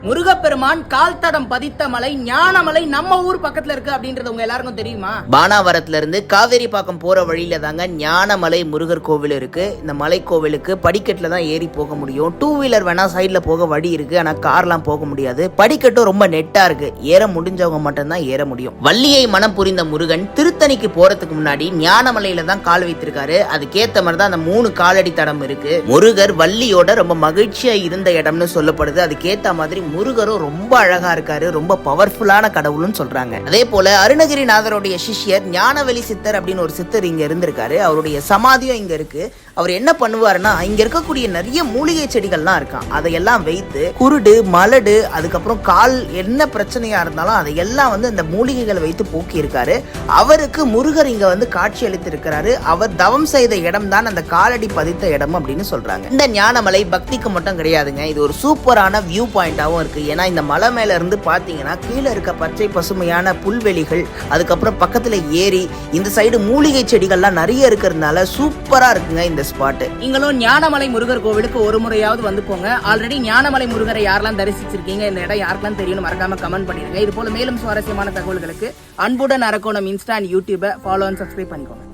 முருகப்பெருமான் கால் தடம் பதித்த மலை ஞானமலை நம்ம ஊர் பக்கத்துல இருக்கு அப்படின்றது உங்க எல்லாருக்கும் தெரியுமா? பானாவரத்துல இருந்து காவேரி பாக்கம் போற வழியில தாங்க ஞானமலை முருகர் கோவில் இருக்கு. இந்த மலை கோவிலுக்கு படிக்கட்டுல தான் ஏறி போக முடியும். 2 வீலர் வேணா சைட்ல போக வழி இருக்கு, ஆனா கார்லாம் போக முடியாது. படிக்கட்டும் ரொம்ப நெட்டா இருக்கு, ஏற முடிஞ்சவங்க மட்டும்தான் ஏற முடியும். வள்ளியை மனம் புரிந்த முருகன் திருத்தணிக்கு போறதுக்கு முன்னாடி ஞானமலையில தான் கால் வைத்திருக்காரு. அதுக்கேத்த மாதிரி தான் அந்த 3 காலடி தடம் இருக்கு. முருகர் வள்ளியோட ரொம்ப மகிழ்ச்சியா இருந்த இடம்னு சொல்லப்படுது. அதுக்கேத்த மாதிரி முருகரும் ரொம்ப அழகா இருக்காரு, ரொம்ப பவர்ஃபுல்லான கடவுள்னு சொல்றாங்க. அதே போல அருணகிரிநாதருடைய சிஷ்யர் ஞானவெளி சித்தர் அப்படின்னு ஒரு சித்தர் இங்க இருந்திருக்காரு. அவருடைய சமாதியும் இங்க இருக்கு. அவர் என்ன பண்ணுவாருன்னா, இங்க இருக்கக்கூடிய நிறைய மூலிகை செடிகள்லாம் இருக்கான், அதையெல்லாம் வைத்து குருடு மலடு அதுக்கப்புறம் கால் என்ன பிரச்சனையா இருந்தாலும் அதையெல்லாம் வந்து அந்த மூலிகைகளை வைத்து போக்கி இருக்காரு. அவருக்கு முருகர் இங்க வந்து காட்சி அளித்து இருக்கிறாரு. அவர் தவம் செய்த இடம் தான் அந்த காலடி பதித்த இடம் அப்படின்னு சொல்றாங்க. இந்த ஞானமலை பக்திக்கு மட்டும் கிடையாதுங்க, இது ஒரு சூப்பரான வியூ பாயிண்டாவும் இருக்கு. ஏன்னா இந்த மலை மேல இருந்து பாத்தீங்கன்னா கீழே இருக்க பச்சை பசுமையான புல்வெளிகள், அதுக்கப்புறம் பக்கத்துல ஏரி, இந்த சைடு மூலிகை செடிகள்லாம் நிறைய இருக்கிறதுனால சூப்பரா இருக்குங்க இந்த ஸ்பாட். நீங்களும் ஞானமலை முருகர் கோவிலுக்கு ஒரு முறையாவது வந்து போங்க. ஆல்ரெடி ஞானமலை முருகரை யாரெல்லாம் தரிசிச்சிருக்கீங்க, இந்த இடம் யாருக்கெல்லாம் தெரியும் மறக்காம கமெண்ட் பண்ணிடுங்க. இது போல மேலும் சுவாரஸ்யமான தகவல்களுக்கு அன்புடன் அரக்கோணம் இன்ஸ்டா அண்ட் யூடியூபை ஃபாலோ அண்ட் சப்ஸ்கிரைப் பண்ணிக்கோங்க.